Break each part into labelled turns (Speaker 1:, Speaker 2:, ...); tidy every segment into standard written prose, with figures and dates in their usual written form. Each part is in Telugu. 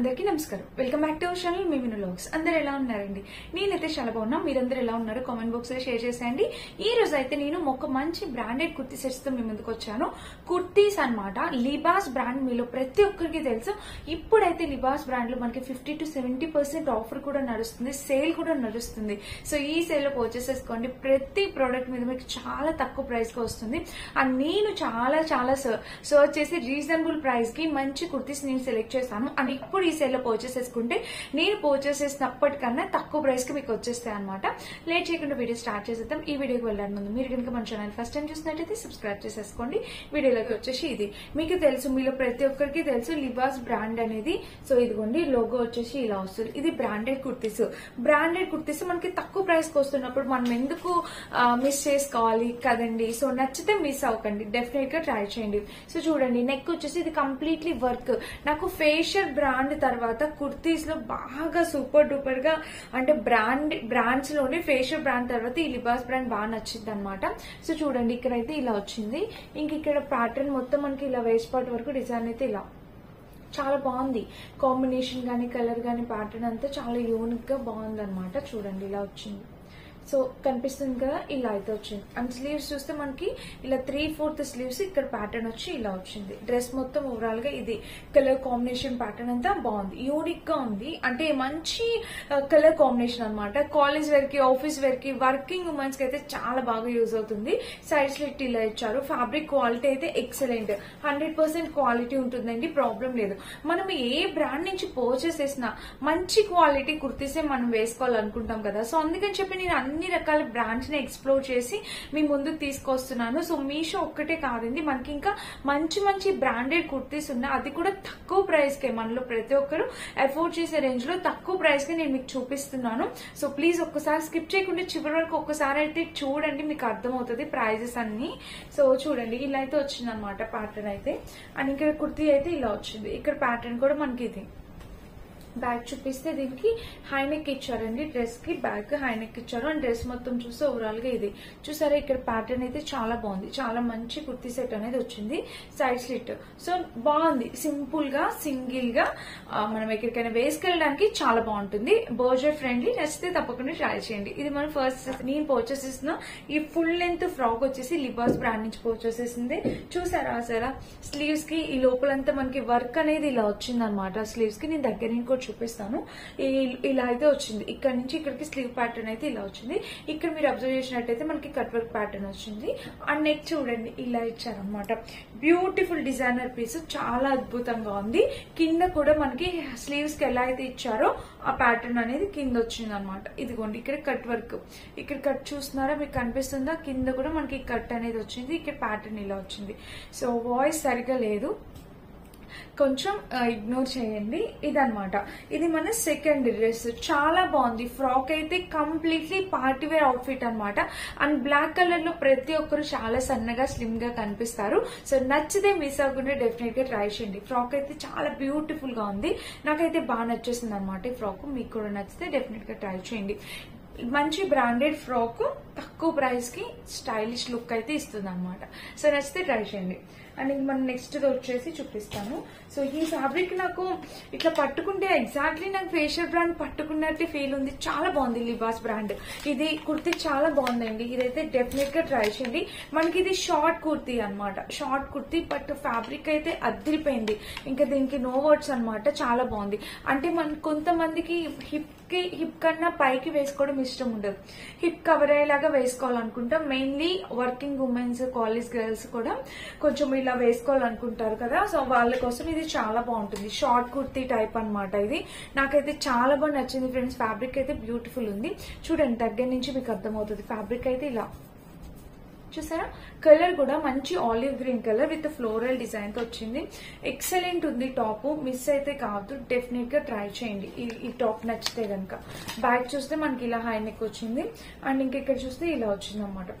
Speaker 1: అందరికీ నమస్కారం. Welcome back to our channel మిమిను వ్లాగ్స్. అందరూ ఎలా ఉన్నారండి? నేనైతే చాలా బాగున్నా. మీరందరూ ఎలా ఉన్నారు? కామెంట్ బాక్స్ లో షేర్ చేసేయండి. ఈ రోజు అయితే నేను ఒక మంచి బ్రాండెడ్ కుర్తీ సెట్స్ తో మీ ముందుకు వచ్చాను. కుర్తీస్ అన్నమాట. లిబాస్ బ్రాండ్ మీలో ప్రతి ఒక్కరికి తెలుసు. ఇప్పుడైతే లిబాస్ బ్రాండ్ లో మనకి 50 to 70% ఆఫర్ కూడా నడుస్తుంది, సేల్ కూడా నడుస్తుంది. సో ఈ సేల్ లో పర్చేస్ చేసుకోండి. ప్రతి ప్రోడక్ట్ మీద మీకు చాలా తక్కువ ప్రైస్ కి వస్తుంది. అండ్ నేను చాలా సర్చ్ చేసి రీజనబుల్ ప్రైస్ కి మంచి కుర్తీస్ నేను సెలెక్ట్ చేస్తాను. అండ్ ఇప్పుడు ఈ సేల్ లో పర్చేస్ చేసుకుంటే నేను పర్చేస్ చేసినప్పటికన్నా తక్కువ ప్రైస్ కి మీకు వచ్చేస్తాయి అనమాట. లేట్ చేయకుండా వీడియో స్టార్ట్ చేసేద్దాం. ఈ వీడియోకి వెళ్ళాలి ముందు మీరు కనుక మన ఛానల్ ఫస్ట్ టైం చూసినట్టయితే సబ్స్క్రైబ్ చేసేసుకోండి. వీడియోలోకి వచ్చేసి ఇది మీకు తెలుసు, మీలో ప్రతి ఒక్కరికి తెలుసు లిబాస్ బ్రాండ్ అనేది. సో ఇదిగోండి లోగో వచ్చేసి ఇలా వస్తుంది. ఇది బ్రాండెడ్ కుర్తీస్ మనకి తక్కువ ప్రైస్ కి వస్తున్నప్పుడు మనం ఎందుకు మిస్ చేసుకోవాలి కదండి. సో నచ్చితే మిస్ అవ్వకండి, డెఫినెట్ గా ట్రై చేయండి. సో చూడండి నెక్ వచ్చేసి ఇది కంప్లీట్లీ వర్క్. నాకు ఫేషియల్ బ్రాండ్ తర్వాత కుర్తీస్ లో బాగా సూపర్ డూపర్ గా అంటే బ్రాండ్స్ లోనే ఫేషియల్ బ్రాండ్ తర్వాత ఈ లిబాస్ బ్రాండ్ బాగా నచ్చింది అనమాట. సో చూడండి ఇక్కడైతే ఇలా వచ్చింది. ఇంక ఇక్కడ ప్యాటర్న్ మొత్తం మనకి ఇలా వేస్ట్ పార్ట్ వరకు డిజైన్ అయితే ఇలా చాలా బాగుంది. కాంబినేషన్ గానీ కలర్ గానీ ప్యాటర్న్ అంతా చాలా యూనిక్ గా బాగుంది అనమాట. చూడండి ఇలా వచ్చింది. సో కనిపిస్తుంది కదా, ఇలా అయితే వచ్చింది. అండ్ స్లీవ్స్ చూస్తే మనకి ఇలా 3/4 స్లీవ్స్ ఇక్కడ ప్యాటర్న్ వచ్చి ఇలా వచ్చింది. డ్రెస్ మొత్తం ఓవరాల్ గా ఇది కలర్ కాంబినేషన్ ప్యాటర్న్ అంతా బాగుంది, యూనిక్ గా ఉంది. అంటే మంచి కలర్ కాంబినేషన్ అనమాట. కాలేజ్ వేర్ కి, ఆఫీస్ వేర్ కి, వర్కింగ్ ఉమెన్స్ కి అయితే చాలా బాగా యూజ్ అవుతుంది. సైడ్ స్లిట్ ఇలా ఇచ్చారు. ఫ్యాబ్రిక్ క్వాలిటీ అయితే ఎక్సలెంట్, 100% క్వాలిటీ ఉంటుందండి, ప్రాబ్లం లేదు. మనం ఏ బ్రాండ్ నుంచి పర్చేస్ చేసినా మంచి క్వాలిటీ కుర్తీసే మనం వేసుకోవాలనుకుంటాం కదా. సో అందుకని చెప్పి నేను అన్ని రకాల బ్రాండ్స్ ని ఎక్స్ప్లోర్ చేసి మీ ముందుకు తీసుకొస్తున్నాను. సో మీషో ఒక్కటే కాదండి, మనకి ఇంకా మంచి బ్రాండెడ్ కుర్తీస్ ఉన్నాయి, అది కూడా తక్కువ ప్రైస్ కే. మనలో ప్రతి ఒక్కరు అఫోర్డ్ చేసే రేంజ్ లో తక్కువ ప్రైస్ కి నేను మీకు చూపిస్తున్నాను. సో ప్లీజ్ ఒక్కసారి స్కిప్ చేయకుండా చివరి వరకు ఒక్కసారి అయితే చూడండి, మీకు అర్థమవుతుంది ప్రైజెస్ అన్ని. సో చూడండి ఇలా అయితే వచ్చింది అనమాట ప్యాటర్న్ అయితే. అండ్ ఇక్కడ కుర్తీ అయితే ఇలా వచ్చింది. ఇక్కడ ప్యాటర్న్ కూడా మనకి ఇది. బ్యాక్ చూపిస్తే దీనికి హైనెక్ ఇచ్చారండి. డ్రెస్ కి బ్యాక్ హైనెక్ ఇచ్చారు. అండ్ డ్రెస్ మొత్తం చూస్తే ఓవరాల్ గా ఇది చూసారా. ఇక్కడ ప్యాటర్న్ అయితే చాలా బాగుంది, చాలా మంచి కుర్తీ సెట్ అనేది వచ్చింది. సైడ్ స్లిట్ సో బాగుంది, సింపుల్ గా సింగిల్ గా మనం ఎక్కడికైనా వేసుకెళ్ళడానికి చాలా బాగుంటుంది. బడ్జెట్ ఫ్రెండ్లీ, నచ్చితే తప్పకుండా ట్రై చేయండి. ఇది మనం ఫస్ట్ నేను పర్చేస్ చేసిన ఈ ఫుల్ లెంత్ ఫ్రాక్ వచ్చేసి లిబాస్ బ్రాండ్ నుంచి పర్చేస్ చేసింది. చూసారా సరా స్లీవ్స్ కి ఈ లోపలంతా మనకి వర్క్ అనేది ఇలా వచ్చింది అనమాట. స్లీవ్స్ కి నేను దగ్గర నుంచి చూపిస్తాను. ఇలా అయితే వచ్చింది. ఇక్కడ నుంచి ఇక్కడికి స్లీవ్ ప్యాటర్న్ అయితే ఇలా వచ్చింది. ఇక్కడ మీరు అబ్జర్వ్ చేసినట్టయితే మనకి కట్ వర్క్ ప్యాటర్న్ వచ్చింది. అండ్ నెక్ చూడండి ఇలా ఇచ్చారనమాట. బ్యూటిఫుల్ డిజైనర్ పీస్, చాలా అద్భుతంగా ఉంది. కింద కూడా మనకి స్లీవ్స్ కి ఎలా అయితే ఇచ్చారో ఆ ప్యాటర్న్ అనేది కింద వచ్చింది అనమాట. ఇదిగోండి ఇక్కడ కట్ వర్క్, ఇక్కడ కట్ చూస్తున్నారా, మీకు కనిపిస్తుందా? కింద కూడా మనకి కట్ అనేది వచ్చింది. ఇక్కడ ప్యాటర్న్ ఇలా వచ్చింది. సో వాయిస్ సరిగా లేదు, కొంచెం ఇగ్నోర్ చేయండి. ఇదనమాట, ఇది మన సెకండ్ డ్రెస్. చాలా బాగుంది. ఫ్రాక్ అయితే కంప్లీట్లీ పార్టీ వేర్ అవుట్ఫిట్ అనమాట. అండ్ బ్లాక్ కలర్ లో ప్రతి ఒక్కరు చాలా సన్నగా స్లిమ్ గా కనిపిస్తారు. సో నచ్చితే మిస్ అవ్వకుండా డెఫినెట్ గా ట్రై చేయండి. ఫ్రాక్ అయితే చాలా బ్యూటిఫుల్ గా ఉంది, నాకైతే బాగా నచ్చేసింది అనమాట ఈ ఫ్రాక్. మీకు కూడా నచ్చితే డెఫినెట్ గా ట్రై చేయండి. మంచి బ్రాండెడ్ ఫ్రాక్ తక్కువ ప్రైస్ కి స్టైలిష్ లుక్ అయితే ఇస్తుంది అనమాట. సో నచ్చితే ట్రై చేయండి. అండ్ ఇంక మనం నెక్స్ట్ వచ్చేసి చూపిస్తాను. సో ఈ ఫ్యాబ్రిక్ నాకు ఇట్లా పట్టుకుంటే ఎగ్జాక్ట్లీ నాకు ఫేషియల్ బ్రాండ్ పట్టుకున్నట్టే ఫీల్ ఉంది. చాలా బాగుంది లిబాస్ బ్రాండ్. ఇది కుర్తీ చాలా బాగుందండి. ఇదైతే డెఫినెట్ గా ట్రై చేయండి. మనకి ఇది షార్ట్ కుర్తీ అనమాట, షార్ట్ కుర్తీ. బట్ ఫ్యాబ్రిక్ అయితే అదిరిపోయింది, ఇంకా దీనికి నో వర్డ్స్ అనమాట. చాలా బాగుంది. అంటే మన కొంతమందికి హిప్ కన్నా పైకి వేసుకోవడం ఇష్టం ఉండదు, హిప్ కవర్ అయ్యేలాగా వేసుకోవాలనుకుంటాం. Mainly working womens, college girls కూడా కొంచెం ఇలా వేసుకోవాలనుకుంటారు కదా. సో వాళ్ళ కోసం ఇది చాలా బాగుంటుంది. షార్ట్ కుర్తీ టైప్ అనమాట ఇది. నాకైతే చాలా బాగా నచ్చింది ఫ్రెండ్స్. ఫ్యాబ్రిక్ అయితే బ్యూటిఫుల్ ఉంది. చూడండి దగ్గర నుంచి మీకు అర్థమవుతుంది. ఫ్యాబ్రిక్ అయితే ఇలా చూసారా. కలర్ కూడా మంచి olive green colour with floral design తో వచ్చింది. ఎక్సలెంట్ ఉంది టాప్, మిస్ అయితే కాదు, డెఫినెట్ గా ట్రై చేయండి ఈ టాప్ నచ్చితే గనక. బ్యాక్ చూస్తే మనకి ఇలా హై నెక్ వచ్చింది. అండ్ ఇంకెక్కడ చూస్తే ఇలా వచ్చింది అనమాట.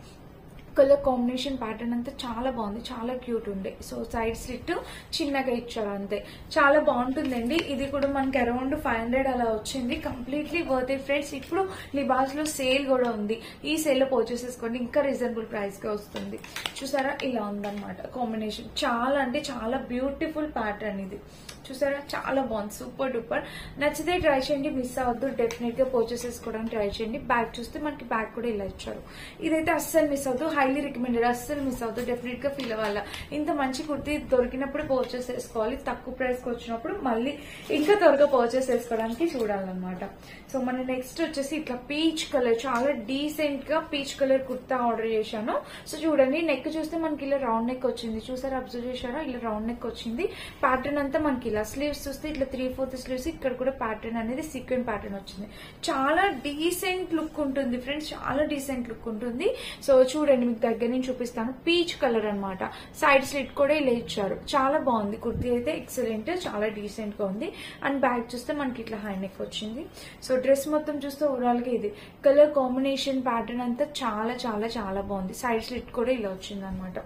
Speaker 1: కలర్ కాంబినేషన్ ప్యాటర్న్ అంతా చాలా బాగుంది, చాలా క్యూట్ ఉండే. సో సైడ్ స్లిట్ చిన్నగా ఇచ్చారు అంతే, చాలా బాగుంటుందండి. ఇది కూడా మనకి అరౌండ్ 500 అలా వచ్చింది. Completely worth it friends. ఇప్పుడు లిబాస్ లో సేల్ కూడా ఉంది, ఈ సేల్ లో పర్చేస్ చేసుకోండి, ఇంకా రీజనబుల్ ప్రైస్ గా వస్తుంది. చూసారా ఇలా ఉందన్నమాట కాంబినేషన్, చాలా అంటే చాలా బ్యూటిఫుల్ ప్యాటర్న్ ఇది. చూసారా చాలా బాగుంది, సూపర్ డూపర్. నచ్చితే ట్రై చేయండి, మిస్ అవ్వద్దు. డెఫినెట్ గా పర్చేస్ చేసుకోవడానికి ట్రై చేయండి. బ్యాగ్ చూస్తే మనకి బ్యాగ్ కూడా ఇలా ఇచ్చారు. ఇదైతే అస్సలు మిస్ అవుతూ, హైలీ రికమెండెడ్, అస్సలు మిస్ అవుతూ. డెఫినెట్ గా ఫీల్ అవ్వాలా, ఇంత మంచి కుర్తీ దొరికినప్పుడు పర్చేస్ చేసుకోవాలి, తక్కువ ప్రైస్ కి వచ్చినప్పుడు మళ్ళీ ఇంకా త్వరగా పర్చేస్ చేసుకోవడానికి చూడాలన్నమాట. సో మన నెక్స్ట్ వచ్చేసి ఇట్లా పీచ్ కలర్, చాలా డీసెంట్ గా పీచ్ కలర్ కుర్తా ఆర్డర్ చేశాను. సో చూడండి, నెక్ చూస్తే మనకి ఇలా రౌండ్ నెక్ వచ్చింది. చూసారా, అబ్జర్వ్ చేశారా, ఇలా రౌండ్ నెక్ వచ్చింది. ప్యాటర్న్ అంతా మనకి ఇలా, స్లీవ్స్ చూస్తే ఇట్లా 3/4 స్లీవ్స్, ఇక్కడ కూడా ప్యాటర్న్ అనేది సీక్వెన్ ప్యాటర్న్ వచ్చింది. చాలా డీసెంట్ లుక్ ఉంటుంది ఫ్రెండ్స్, చాలా డీసెంట్ లుక్ ఉంటుంది. సో చూడండి, మీకు దగ్గర నుంచి చూపిస్తాను. పీచ్ కలర్ అన్నమాట. సైడ్ స్లిట్ కూడా ఇలా ఇచ్చారు, చాలా బాగుంది. కుర్తీ అయితే ఎక్సలెంట్, చాలా డీసెంట్ గా ఉంది. అండ్ బ్యాగ్ చూస్తే మనకి ఇట్లా హై నెక్ వచ్చింది. సో డ్రెస్ మొత్తం చూస్తే ఓవరాల్ గా ఇది కలర్ కాంబినేషన్ ప్యాటర్న్ అంతా చాలా చాలా చాలా బాగుంది. సైడ్ స్లిట్ కూడా ఇలా వచ్చింది అనమాట.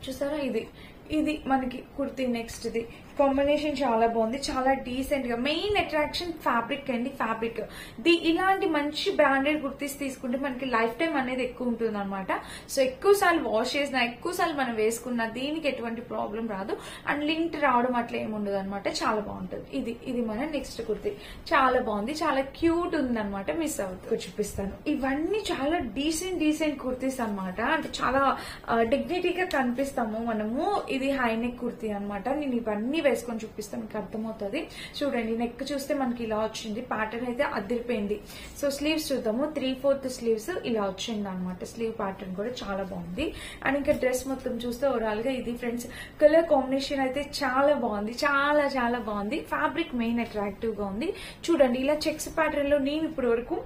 Speaker 1: చూసారా, ఇది మనకి కుర్తీ. నెక్స్ట్ ఇది కాంబినేషన్ చాలా బాగుంది, చాలా డీసెంట్ గా. మెయిన్ అట్రాక్షన్ ఫ్యాబ్రిక్ అండి, ఫ్యాబ్రిక్. ఇలాంటి మంచి బ్రాండెడ్ కుర్తీస్ తీసుకుంటే మనకి లైఫ్ టైం అనేది ఎక్కువ ఉంటుంది అనమాట. సో ఎక్కువ సార్లు వాష్ చేసినా, ఎక్కువ సార్లు మనం వేసుకున్నా దీనికి ఎటువంటి ప్రాబ్లం రాదు. అండ్ లింక్ రావడం అట్లా ఏమి ఉండదు అనమాట, చాలా బాగుంటుంది. ఇది మన నెక్స్ట్ కుర్తీ, చాలా బాగుంది, చాలా క్యూట్ ఉంది అనమాట. మిస్ అవుతుంది, చూపిస్తాను. ఇవన్నీ చాలా డీసెంట్ కుర్తీస్ అనమాట. అంటే చాలా డిగ్నిటీగా కనిపిస్తాము మనము. ఇది హై నెక్ కుర్తీ అనమాట. నేను ఇవన్నీ వేసుకొని చూపిస్తాను, మీకు అర్థమవుతుంది. చూడండి, నెక్ చూస్తే మనకి ఇలా వచ్చింది, ప్యాటర్న్ అయితే అదిరిపోయింది. సో స్లీవ్స్ చూద్దాము. 3/4 స్లీవ్స్ ఇలా వచ్చింది అనమాట. స్లీవ్ ప్యాటర్న్ కూడా చాలా బాగుంది. అండ్ ఇంకా డ్రెస్ మొత్తం చూస్తే ఓవరాల్ గా ఇది ఫ్రెండ్స్. కలర్ కాంబినేషన్ అయితే చాలా బాగుంది, చాలా చాలా బాగుంది. ఫ్యాబ్రిక్ మెయిన్ అట్రాక్టివ్ గా ఉంది. చూడండి, ఇలా చెక్స్ ప్యాటర్న్ లో నేను ఇప్పటి వరకు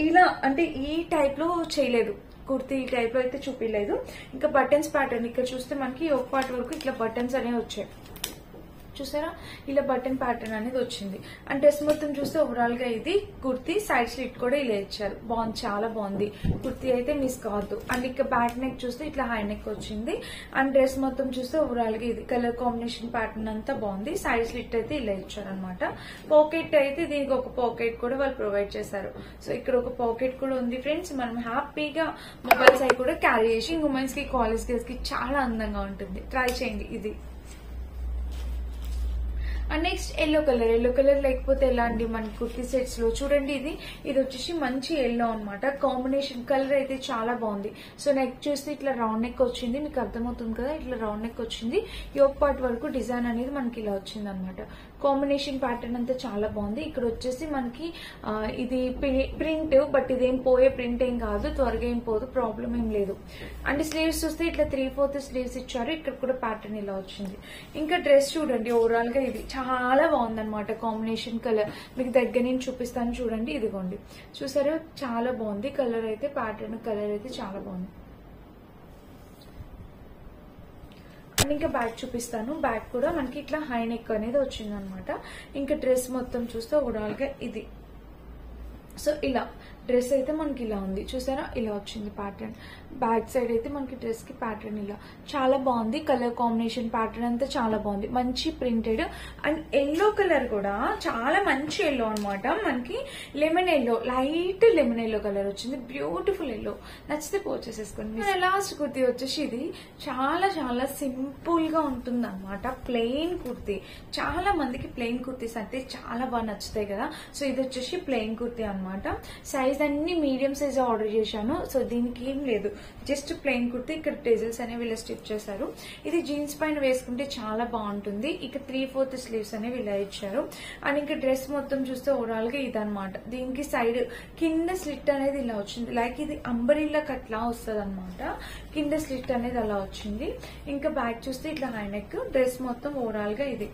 Speaker 1: ఇలా అంటే ఈ టైప్ లో చేయలేదు, కుర్తీ ఈ టైప్ లో అయితే చూపించలేదు. ఇంకా బటన్స్ ప్యాటర్న్ ఇక్కడ చూస్తే మనకి ఒక పార్ట్ వరకు ఇట్లా బటన్స్ అనేవి వచ్చాయి. చూసారా, ఇలా బటన్ ప్యాటర్న్ అనేది వచ్చింది. అండ్ డ్రెస్ మొత్తం చూస్తే ఓవరాల్ గా ఇది కుర్తీ. సైడ్ స్లిట్ కూడా ఇలా ఇచ్చారు, బాగుంది, చాలా బాగుంది. కుర్తీ అయితే మిస్ కావద్దు. అండ్ ఇక బ్యాక్ నెక్ చూస్తే ఇట్లా హై నెక్ వచ్చింది. అండ్ డ్రెస్ మొత్తం చూస్తే ఓవరాల్ గా ఇది కలర్ కాంబినేషన్ ప్యాటర్న్ అంతా బాగుంది. సైడ్ స్లిట్ అయితే ఇలా ఇచ్చారనమాట. పాకెట్ అయితే దీనికి ఒక పాకెట్ కూడా వాళ్ళు ప్రొవైడ్ చేశారు. సో ఇక్కడ ఒక పాకెట్ కూడా ఉంది ఫ్రెండ్స్. మనం హ్యాపీగా మొబైల్స్ అవి కూడా క్యారీ చేసి ఉమెన్స్ కి, కాలేజ్ గర్ల్స్ కి చాలా అందంగా ఉంటుంది. ట్రై చేయండి. ఇది అండ్ నెక్స్ట్ ఎల్లో కలర్ లేకపోతే ఎలా అండి మన కుర్తీ సెట్స్ లో. చూడండి, ఇది వచ్చేసి మంచి ఎల్లో అనమాట. కాంబినేషన్ కలర్ అయితే చాలా బాగుంది. సో నెక్ చూస్తే ఇట్లా రౌండ్ నెక్ వచ్చింది, మీకు అర్థమవుతుంది కదా, ఇట్లా రౌండ్ నెక్ వచ్చింది. యోక్ పార్ట్ వరకు డిజైన్ అనేది మనకి ఇలా వచ్చింది అనమాట. కాంబినేషన్ ప్యాటర్న్ అంతా చాలా బాగుంది. ఇక్కడ వచ్చేసి మనకి ఇది ప్రింట్, బట్ ఇదేం పోయే ప్రింట్ ఏం కాదు, త్వరగా ఏం పోదు, ప్రాబ్లం ఏం లేదు. అండ్ స్లీవ్స్ చూస్తే ఇట్లా 3/4 స్లీవ్స్ ఇచ్చారు. ఇక్కడ కూడా ప్యాటర్న్ ఇలా వచ్చింది. ఇంకా డ్రెస్ చూడండి, ఓవరాల్ గా ఇది చాలా బాగుందన్నమాట. కాంబినేషన్ కలర్ మీకు దగ్గర నుంచి చూపిస్తాను, చూడండి. ఇదిగోండి, చూసారా, చాలా బాగుంది. కలర్ అయితే ప్యాటర్న్ కలర్ అయితే చాలా బాగుంది. అండ్ ఇంకా బ్యాక్ చూపిస్తాను. బ్యాక్ కూడా మనకి ఇట్లా హై నెక్ అనేది వచ్చింది అనమాట. ఇంకా డ్రెస్ మొత్తం చూస్తే ఓవరాల్ గా ఇది. సో ఇలా డ్రెస్ అయితే మనకి ఇలా ఉంది, చూసారా, ఇలా వచ్చింది ప్యాటర్న్. బ్యాక్ సైడ్ అయితే మనకి డ్రెస్ కి ప్యాటర్న్ ఇలా చాలా బాగుంది. కలర్ కాంబినేషన్ ప్యాటర్న్ అంతా చాలా బాగుంది, మంచి ప్రింటెడ్. అండ్ ఎల్లో కలర్ కూడా చాలా మంచి ఎల్లో అనమాట. మనకి lemon yellow, light lemon yellow colour వచ్చింది, బ్యూటిఫుల్ ఎల్లో. నచ్చితే పర్చేస్ చేసుకోండి. లాస్ట్ కుర్తీ వచ్చేసి ఇది చాలా చాలా సింపుల్ గా ఉంటుంది అనమాట. ప్లెయిన్ కుర్తీ, చాలా మందికి ప్లెయిన్ కుర్తీస్ అంటే చాలా బాగా నచ్చుతాయి కదా. సో ఇది వచ్చేసి ప్లెయిన్ కుర్తీ అనమాట. సైజ్ అన్ని మీడియం సైజ్ ఆర్డర్ చేశాను. సో దీనికి ఏం లేదు, జస్ట్ ప్లెయిన్ కుర్తీ. ఇక్కడ టెజిల్స్ అనేవి ఇలా స్టిచ్ చేశారు. ఇది జీన్స్ పైన వేసుకుంటే చాలా బాగుంటుంది. ఇక 3/4 స్లీవ్స్ అనేవి ఇలా ఇచ్చారు. అండ్ ఇంకా డ్రెస్ మొత్తం చూస్తే ఓవరాల్ గా ఇదనమాట. దీనికి సైడ్ కింద స్లిట్ అనేది ఇలా వచ్చింది, లైక్ ఇది అంబరిల్లా కట్ లా వస్తుంది అనమాట. కింద స్లిట్ అనేది అలా వచ్చింది. ఇంకా బ్యాక్ చూస్తే ఇట్లా హై నెక్. డ్రెస్ మొత్తం ఓవరాల్ గా ఇది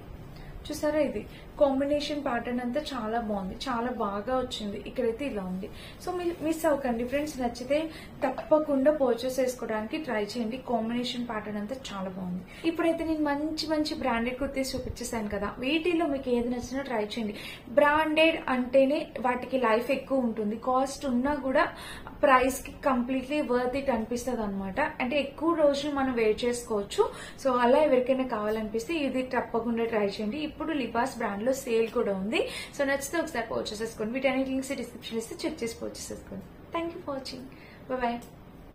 Speaker 1: చూసారా, ఇది కాంబినేషన్ ప్యాటర్న్ అంతా చాలా బాగుంది, చాలా బాగా వచ్చింది. ఇక్కడైతే ఇలా ఉంది. సో మీరు మిస్ అవ్వకండి ఫ్రెండ్స్. నచ్చితే తప్పకుండా పర్చేస్ చేసుకోవడానికి ట్రై చేయండి. కాంబినేషన్ ప్యాటర్న్ అంతా చాలా బాగుంది. ఇప్పుడైతే నేను మంచి మంచి బ్రాండెడ్ కుర్తీస్ చూపించేసాను కదా, వీటిలో మీకు ఏది నచ్చినా ట్రై చేయండి. బ్రాండెడ్ అంటేనే వాటికి లైఫ్ ఎక్కువ ఉంటుంది, కాస్ట్ ఉన్నా కూడా ప్రైస్ కి కంప్లీట్లీ వర్త్ ఇట్ అనిపిస్తుంది అనమాట. అంటే ఎక్కువ రోజులు మనం వేర్ చేసుకోవచ్చు. సో అలా ఎవరికైనా కావాలనిపిస్తే ఇది తప్పకుండా ట్రై చేయండి. ఇప్పుడు లిబాస్ బ్రాండ్ లో సేల్ కూడా ఉంది. సో నచ్చితే ఒకసారి పర్చేస్ చేసుకోండి. వీటన్నిటి లింక్స్ డిస్క్రిప్షన్ ఇస్తే చెక్ చేసి పర్చేస్ చేసుకోండి. Thank you for watching. Bye.